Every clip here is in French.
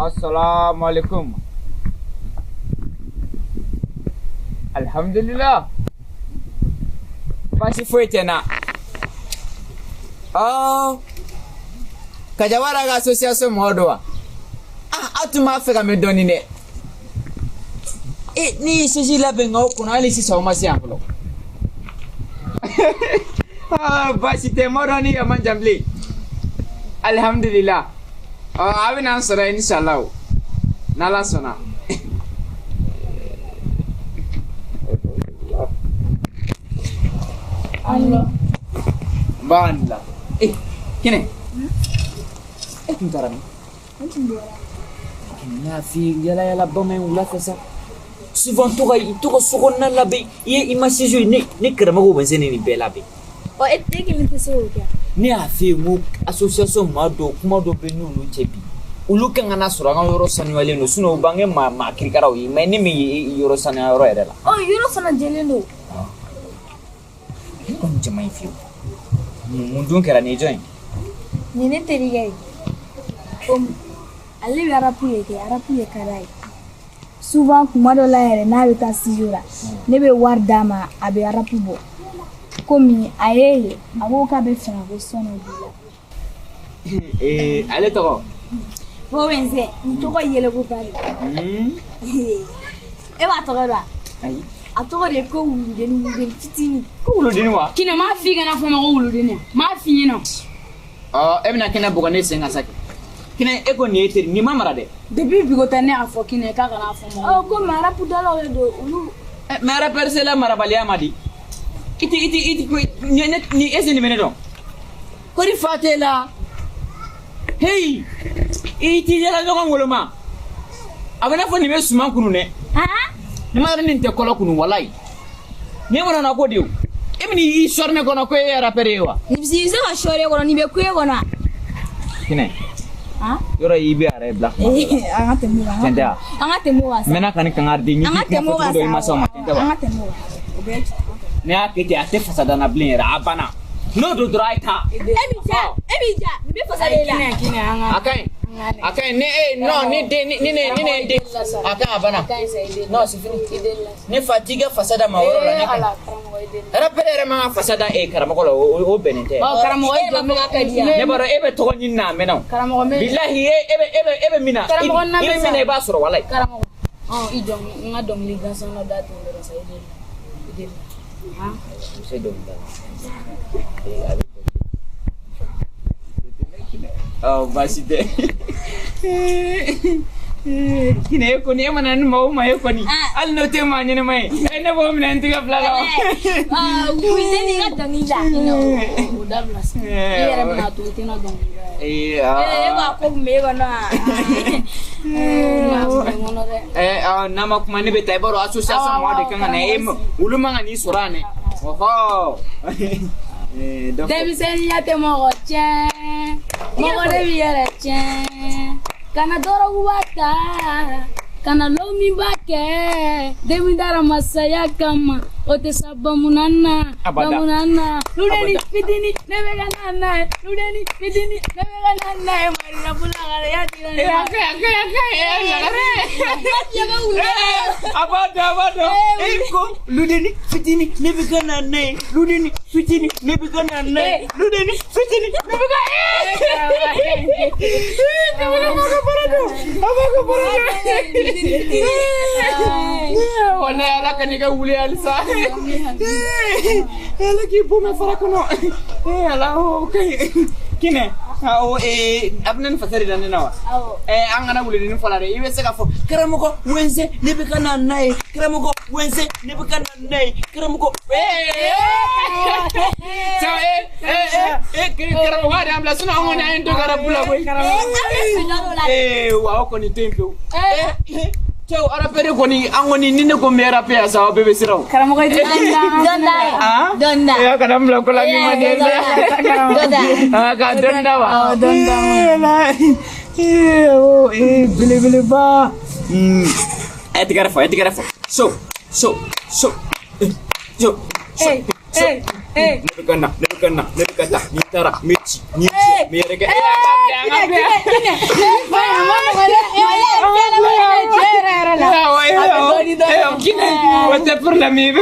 Assalamualaikum. Alhamdulillah. Pasti foi tena. Oh. Kajawara ga association modoa. Atuma feka me doni ne. Ni sisi la bengo kuna ali si soma si ampulo. Basi te moroni ya manjamli. Alhamdulillah. Abin answer inshallah. Nala sona. Allah. Banla. Kene. Tuntaran. Na fi yala bama wala fasa. Souvent to sokonna labe ye imasijo ni Karamoko Winzin ni belabe. O eteki mteso kya. Ni afi mu association mado kuma do be nu chebi. Ulu kan ana suranga yoro sanuale no suno bange ma kirikara yi me ni mi yoro sanuale yoro erela. Oh yoro sana jelelo. Ko njamai fi. Mundun kera ni join. Ni ne terigai. Ali arapu ye karai. Souvent kuma do la ere na beta sijura. Ne be war dama abe arapu bo. Komi ayeye awoka be fera go sono bila. Ale to. Bo wenze, to ko yele go bari. E ba to ra. Ai. Atoro le ko wulu titini. Ko wulu deni wa. Kina ma fi gana fo ma ko wulu deni. Ma fi no. Ebina kina bugane senga saki. Kina ego ni eteri ni mamara de. Depuis bigotane afo kina ka kana afo ma. Ko mara pudalo le do ulu. Mara persela mara balia madi. Iti ni ese ni menedo. Kori fatela. Hey. Iti jala jonga ngoloma. Abana fo ni be suma kunu ne. Ni mara ni nte kolo kunu walai. Ni mona na ko diu. Emini I sorme kono ko e raperewa. Ni bisize ma shore kono ni be kuye kono. Kine. Yoro ibe are black. Angate mu. Tenda. Angate mu wasa. Mena kan ngardi ni angate mu wasa. Do imaso tenda ba. Angate mu. Obechi. Ne akete ate fasada na blin ra abana. No do draita. Emija. Ni be fasada kine anga. Akai no ni de akai abana. No sifini. Ni fatiga fasada ma woro la ni. Rapere ma fasada Karamoko o benete. Karamoko do me akadia. Ne baro ebe to nyina mena. Karamoko me. Billahi ebe mina. Ibe mina ba soro walai. Karamoko. Idong ngadong liga sono datu ndero saide. Ide. Saya dong. Masih deh. Kini ko ni mana mau mai ko ni. Al no te manya na mai. Ena bo mina ntiga plaga. Winzin ni ngadong ila. Udah belas. Iya remna tu tina dong. Iya. Ba ko me ko na. Nama kuma ni betai baro association mo de kan na ulu manga ni surane. Oho. Demiseni ya te mo chen. Mo de viere chen. Kana doro guata. Kana lomi bake. Demi dara masaya kama. Ote sabamunana. Bamunana. Ludeni fitini nevega nana. Ludeni fitini nevega nana. Marina pula gare ya tira. Abada. Eko ludeni fitini nevega nana. Ludeni fitini nevega nana. Ludeni fitini nevega. Wana ala kanika wuli alsa. Ala ki bome farakono. Ala okay. Kine. Abnen fasari dan nawa. Angana wuli ni falare. Ibe seka fo. Karamoko Winzin nebekana nai. Karamoko Winzin nebekana nai. Karamoko. So Karamoko ada amla suna ngona endo garabula boy. Wa ko ni tempo. Ciao, ara pere koni angoni nine ko mera pe asa bebe siraw. Karamoko donda. Ya kanam la ko lagi manende. Donda. Ka donda wa. Donda. Bile ba. Etikara fo. So. Nebukana, Nitara, Michi, Mireke. What's the problem? If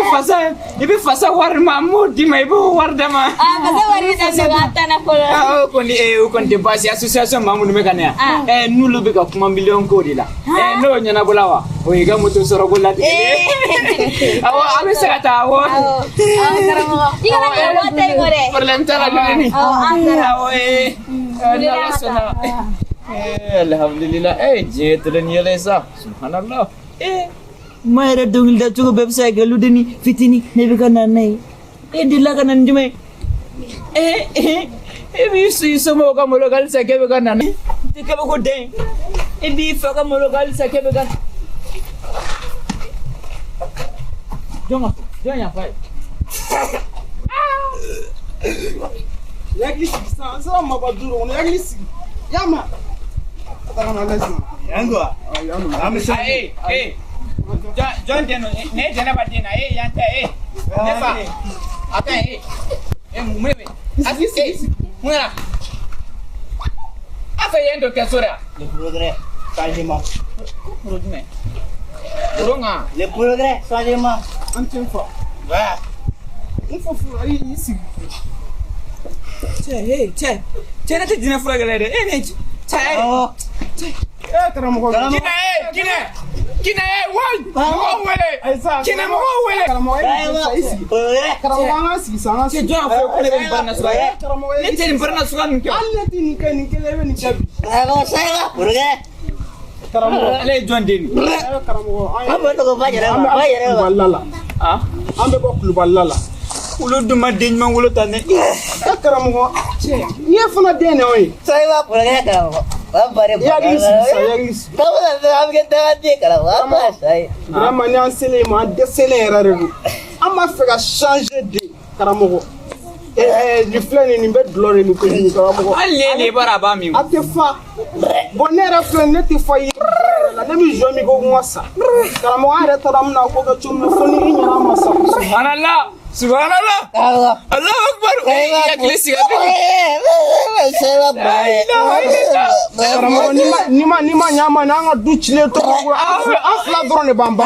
you pass a war, Mahmoud, you may go war them. Contemplate Association Mahmoud Megania, and Nulu of Mambilion Kodila, and no Yanabulawa, we go to Sorogola. I was at our Alhamdulillah, Jetlesa, Subhanallah. Mara doing that to a website, Ludini, Fitini, Nebukana, Dilagan and Jume. If you see some more Gamorogal Sakabagan, take a good day. If you fuck a Morogal Sakabagan. Join your fight. Yagli sana mabaduru on yagli yama tama lazima yangu amesha John Deno ne jana badina yanta nefa ata mwewe asisi mwana afa yendo kesura le progrès changement Uronga le progrès changement antin fo va il faut ici Che na tijina fura galere Karamoko Kina wale Kina mo wele Karamoko sisa Che John fo ko le barna suwa ne te barna suwa nke Allah tin ke lebe ni chabi Karamoko ale John Deni Karamoko Ambe to ko bajere wallala ambe ko kuluballala ulo duma den man wolo tane Karamoko ye fana den ne oyi sai ba purge ka ba bare ba yaglis to da am ke ta ti kala ba sai vraiment ni ansele ma desele erare ama fait ka changer de Karamoko du flâne ni bet glory ni ko ni Karamoko alle bara ba mi ate fa bonera flâne ne te fa la ne mi jomi ko mwasa Karamoko are taram na ko ga chum foni ni na masa Subhanallah Allah akbar ya klisi sai ba bare Karamoko ni ma nyama na nga du chile to ko afla drone bamba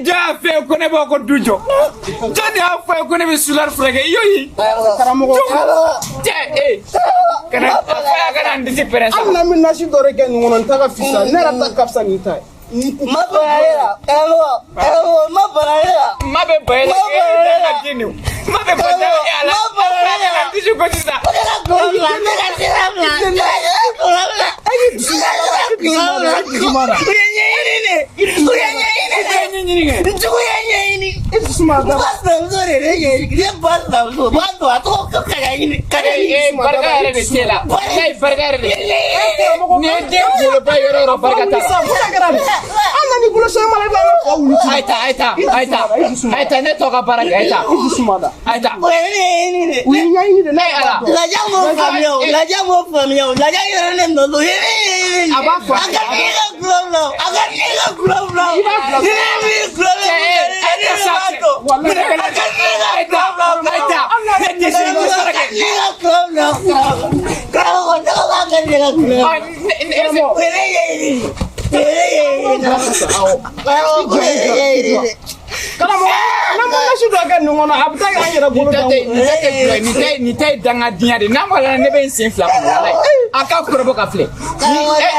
ja fe ko ne ba ko dujo jani afa ko ne bi sular frege yoyi Karamoko kana afa kana ndisi peresa amna min nasi dore ken ngonon taga fisa nera ta kapsa ni tai ma bare ma bare mabe bayela mabe bayela ala ala ndisi ko sisa Aita ne toka baraka aita la llamo famio la llamo no lo abafa ni tay danga diade na wala ne be sin fla aka korobo ka fle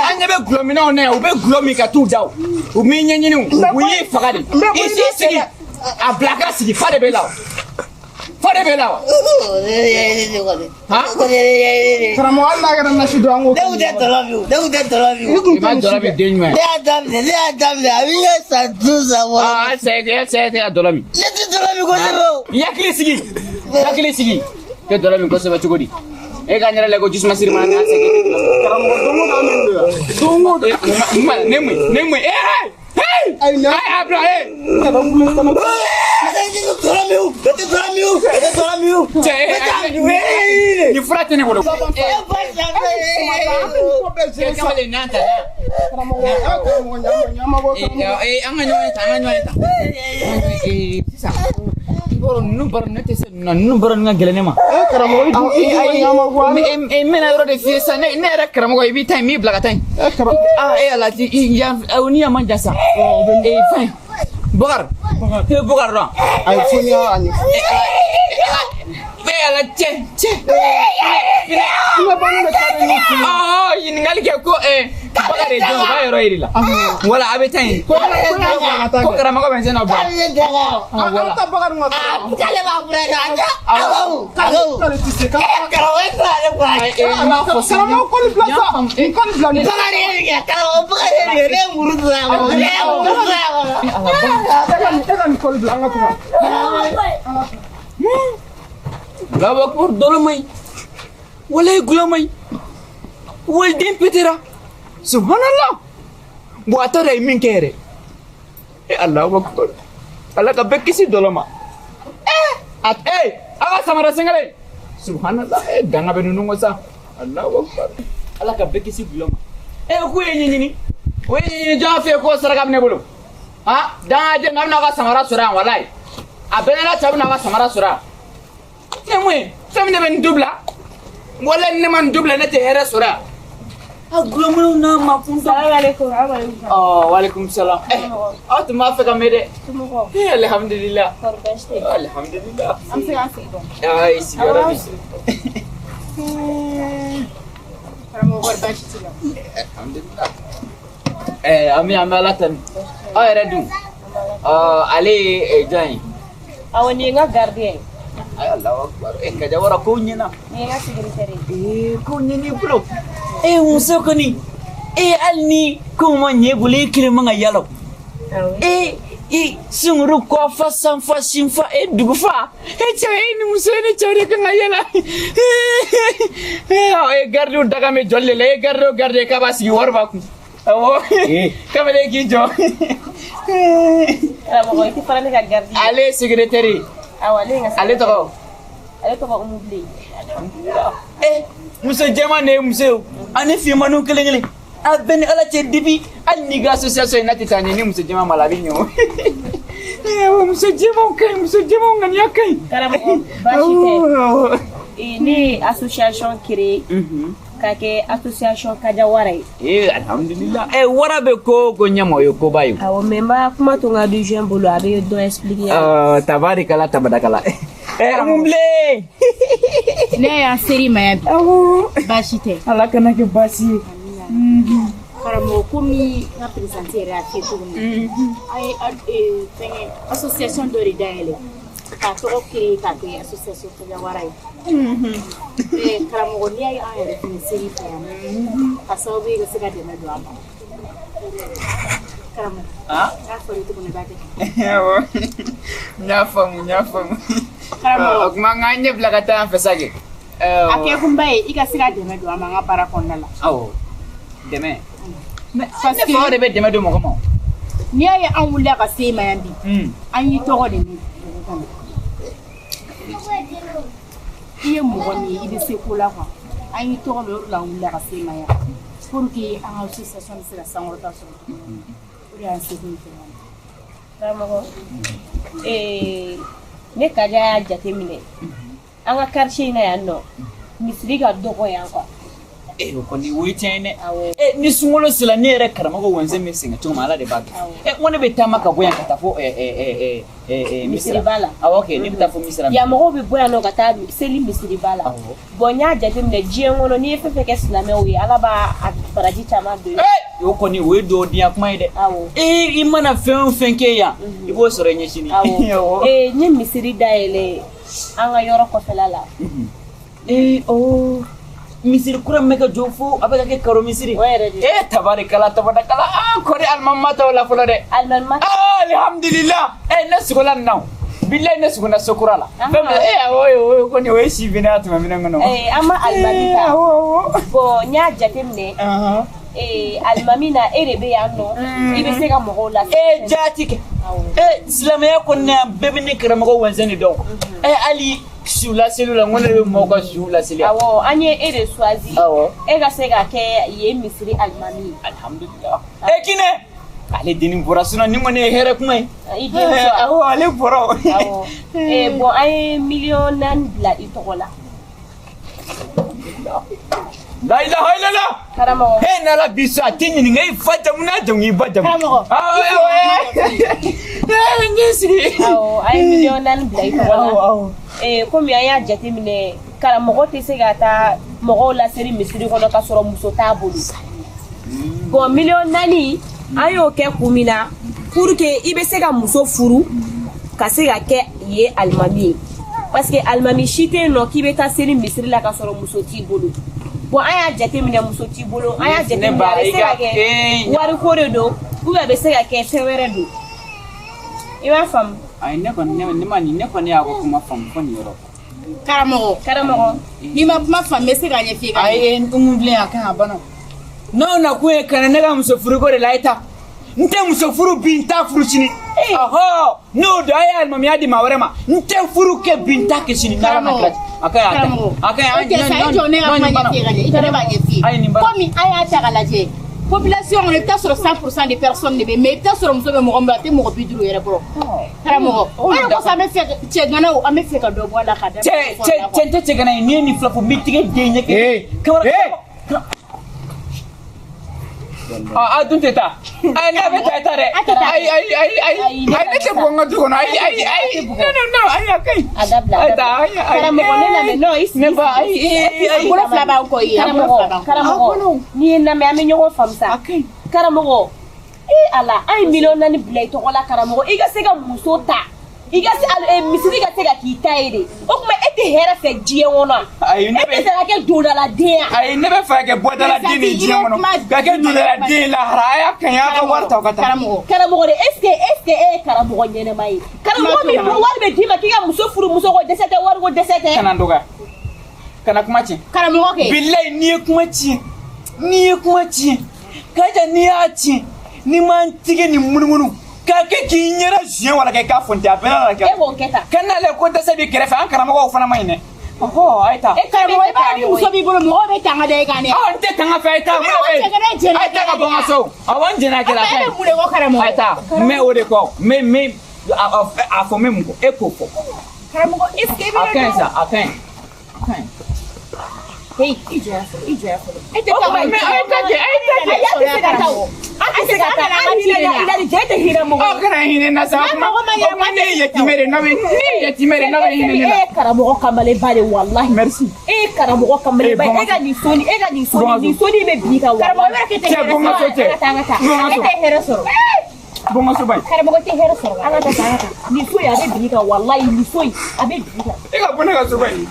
anya be glomina ona o be glomi ka tu daw o mi nyanyini o yi fagade isi sigi a blaka sigi fade be law ha Karamoko Allah ga na shi do ango de tolobi ma dolabi denwa le adam abi sa tuza wa c'est adolami le tolobi ko sebo yakli sigi ke dolami ko seba chugodi e ga nyara lego jisma sirma na segi Karamoko dongo nemu hey ay na abra hey Karamoko Ni frate ne bolo. Kale nanta. Nu baru nanti nu baru ngagele ma. Karamoko Mena yoro de fiesta ne era Karamoko ibi time mi blaga time. Ala ti ya unia manjasa. Fine. Bogar. Bogar ro. Ay funya ani. Ala che. Ina bani na kare ni. Ini ngali ke ko bogar e jo ba yoro irila. Wala abe time. Ko Karamoko Winzin na ba. Wala ta bagar ngata. Kale ba brega anja. Kale ti se ka. Karaweta le ba. Karamoko ko plaza. Kon blani. Bagare ya Karamoko bagare le murza. Egan ko blanga tu. Gawak pur dolomai. Walay gulamai. Wal din pitira. Subhanallah. Buata ray min kere. Allahu akbar. Allah ka bekisi doloma. Aga samara singale. Subhanallah. Danga benunungo sa. Allahu akbar. Allah ka bekisi doloma. Ku yenyi. We jafe ko saraka ne bolo. Dan aje ngamna ka samara sura walai. Abenela chabuna ka samara sura. Nemwe, femne ben dubla. Wala ne man dubla ne te hera sura. Aglomu na mafun. Assalamu alaikum. Wa alaikum salam. At ma fa kamede. Tumuko. Alhamdulillah. Forbeste. Alhamdulillah. Am se asido. Ay, sigara bis. Karamoko forbeste. Alhamdulillah. Ami amalatan. Redu. Ali jai. Awani nga gardien. Ay Allah akbar. Kaja wara kunyina. Ni nga secretary. Kunyini bro. Muso kani. Alni kuma nyebule kirema yalo. Sunguru ko fa sanfa simfa dugufa. Ni muso ni chore kan yala. Gardu daga me jolle le garde ka basi warba ku. Kamele ki jo. Karamoko iti parane ka gardien. Ale secretary. Awale nga. Ale to. Ale to ko umubli. Muso jama ne muso. Ani fi manu kelengele. Abeni ala che dibi ani ga association na titanye ni muso jama malabi nyo. Muso jama ngani akai. Karamoko bashite. Ni association créé. Kake association kaja warai. Alhamdulillah. Warabe ko nyamo yo ko bayo. Awo memba kuma to nga du jeune bolo abe do expliquer. Tabarikala tabadakala. Mumble. Ne ya seri maya. Awo Bashite. ala kana ke basi. Karamoko mi na présenter à tout le monde. Ay association de ridaele. Ka to créer ka association kaja warai. Karamoko ni ay seri fa. Asabe ga siga de na do ama. Karamoko. Afori to ne bate. Awo. Nyafamu. Karamoko. Manganye blagata fesage. Ake kumbai iga siga de na do ama ngapara kondala. Awo. Deme. Parce que on devait demander mon comment. Ni ay an wulla ka se mayambi. An yi togo de ni. Iye mo ni ide se kula kwa. An yi togo de la wulla ka se maya. Pour que en association se la sangota so. Pour ya se ni tema. Karamoko. Ne kaja jatemine. Anga quartier na ya no. Misiri ga dogo ya kwa. Koni witene. Ni sungolo sila ni ere Karamoko Winzin missing to mala de bag. Wona betama ka boya katafo Misiri bala. Okay, ni betafo misira. Ya mo be boya no kata seli misiri bala. Bonya jatemine jiengono ni fefe ke sila me wi alaba baraji chama do. Yo koni we do dia kuma ide. Imana fenke ya. Ibo soro nyeshini. Ni misiri daele anga yoro ko felala. Misiri kura mega jofu abega ke karo misiri. Tabarikala kore almamata wala fulade. Almamata. Alhamdulillah. Nasugula now. Billahi nasuguna sokurala. Oyo koni we shibina atuma minangono. Ama almamita. Bo nya jatemne. alimami na de be yan no I be se ka mɔgɔw la jatike silamɛya kɔnɔna bɛɛ bɛ ne Karamoko Winzin dɔn ali siwla selula ngone be mɔgɔ siwla selula awɔ an ye de choisi e ka se ka kɛ ye misiri alimami alhamdulillah kine ale dini bɔra sinon ni ngone hɛrɛ kuma ye awɔ ale bɔra awɔ bon an ye million naani bila I tɔgɔ la la ilaha illallah Karamoko nala bisa tinyi ngai fata muna jangi bada Karamoko ngisiri ay million naani bila I tɔgɔ la comme an y'a jate minɛ karamɔgɔ tɛ se ka taa mɔgɔw la seri misiri kɔnɔ ka sɔrɔ muso t'a bolo bon million naani an y'o kɛ kun min na pour que I bɛ se ka muso furu ka se ka kɛ ye alimami ye parce que alimami si tɛ yen nɔ k'i bɛ taa seri misiri la ka sɔrɔ muso t'i bolo bon an y'a jate minɛ muso t'i bolo an y'a jate minɛ a bɛ se ka kɛ wariko de don ou bien a bɛ se ka kɛ fɛn wɛrɛ don I b'a faamu ay ne kɔni y'a ko kuma faamu fɔ nin yɔrɔ Karamɔgɔ ni ma kuma faamu bɛ se ka ɲɛf'i ka ay bilen a kan a bana n'o na kun ye kana ne ka muso furuko de la I ta n tɛ muso furu bi n t'a furu sini ɔhɔ n'o don a ye alimamiya di maa wɛrɛ ma n tɛ furu kɛ bi n t'a kɛ sini n'Ala ma tila a ka ɲi a ka ɲi komi a y'a ta ka lajɛ population kɔnɔ I bɛ taa sɔrɔ 100% de personnes de bɛ mais I bɛ taa sɔrɔ muso bɛ mɔgɔ min bolo a tɛ mɔgɔ 50 yɛrɛ bolo karamɔgɔ o de kosɔn an bɛ fɛ cɛ ganaw an bɛ fɛ ka dɔ bɔ a la ka cɛ n tɛ cɛ gana ye n'i ye nin fila fɔ n bɛ tigɛ den ɲɛ kɛ a dun tɛ taa n'a bɛ taa dɛ ayi ne tɛ bɔ n ka du kɔnɔ ayi ayi a ka ɲi a dabila karamɔgɔ ne lamɛn non I ne ba ayi bolo fila b'an kɔ ye karamɔgɔ n'i ye lamɛn an bɛ ɲɔgɔn faamu sa karamɔgɔ ala an ye million naani bila I tɔgɔ la karamɔgɔ I ka se ka muso ta I ka se misiri ka se ka k'i ta ye de o tuma e tɛ hɛrɛ fɛ diɲɛ kɔnɔ e tɛ se ka kɛ dondaladen ye ayi ne bɛ fɛ ka kɛ bɔdaladen de diɲɛ kɔnɔ ka kɛ dondaladen ye lahara a y'a kan ye a ka wari ta o ka taa karamɔgɔ de est ce que e ye karamɔgɔ ɲɛnɛma ye karamɔgɔ min furu wari bɛ d'i ma k'i ka muso furu muso ko dɛsɛ tɛ wari ko dɛsɛ tɛ kana n dɔgɔya kana kuma tiɲɛ karamɔgɔ kɛ bilayi n'i ye kuma tiɲɛ k'a n'i y'a tiɲɛ n'i ma n tigɛ nin munumunu k'a kɛ k'i ɲɛna siɲɛ wala kɛ k'a fonte a bɛɛ la kɛ e b'o kɛ tan ka n'ale ko dɛsɛ b'i kɛrɛfɛ an karamɔgɔw fana ma ɲi dɛ ɔhɔ a ye taa karamɔgɔ I b'a ni muso b'i bolo mɔgɔw bɛ tanga da I kan dɛ n tɛ tanga fɛ a ye taa mun bɛ yen a ye taa ka bɔ n ka so awɔ n jɛnna a kɛra a ka ɲi e bɛ mun de ko karamɔgɔ a ye taa n bɛ o de kɔ a fɔ n bɛ mun kɔ e k'o fɔ karamɔgɔ est ce que I bɛ a ka ɲi sa a ka ɲi I jɔya fɔlɔ e tɛ taa mɛ a ye ta kɛ a ye ta kɛ a tɛ se ka taa o a tɛ se ka taa an cɛ tɛ hinɛ mɔgɔ aw kana hinɛ na sa kuma ne ye yatimɛ de n'a bɛ hinɛ ne la e ye karamɔgɔ kamalenba de walahi merci e ye karamɔgɔ kamalenba e ka nin soni bɛ bin i kan karamɔgɔ bɛ kɛ tɛ cɛ bɔ n ka so cɛ e tɛ hɛrɛ sɔrɔ bɔ n ka so ba ye karamɔgɔ tɛ hɛrɛ sɔrɔ an ka taa nin so in a bɛ bin i kan walahi nin so in a bɛ bin i kan e ka bɔ ne ka so ba ye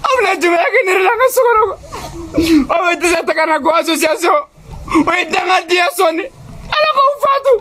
aw bɛna jumɛn kɛ ne la n ka so kɔnɔ aw bɛ dɛsɛ ta ka na ko association o ye dangadenya sɔnni ala k'aw faatu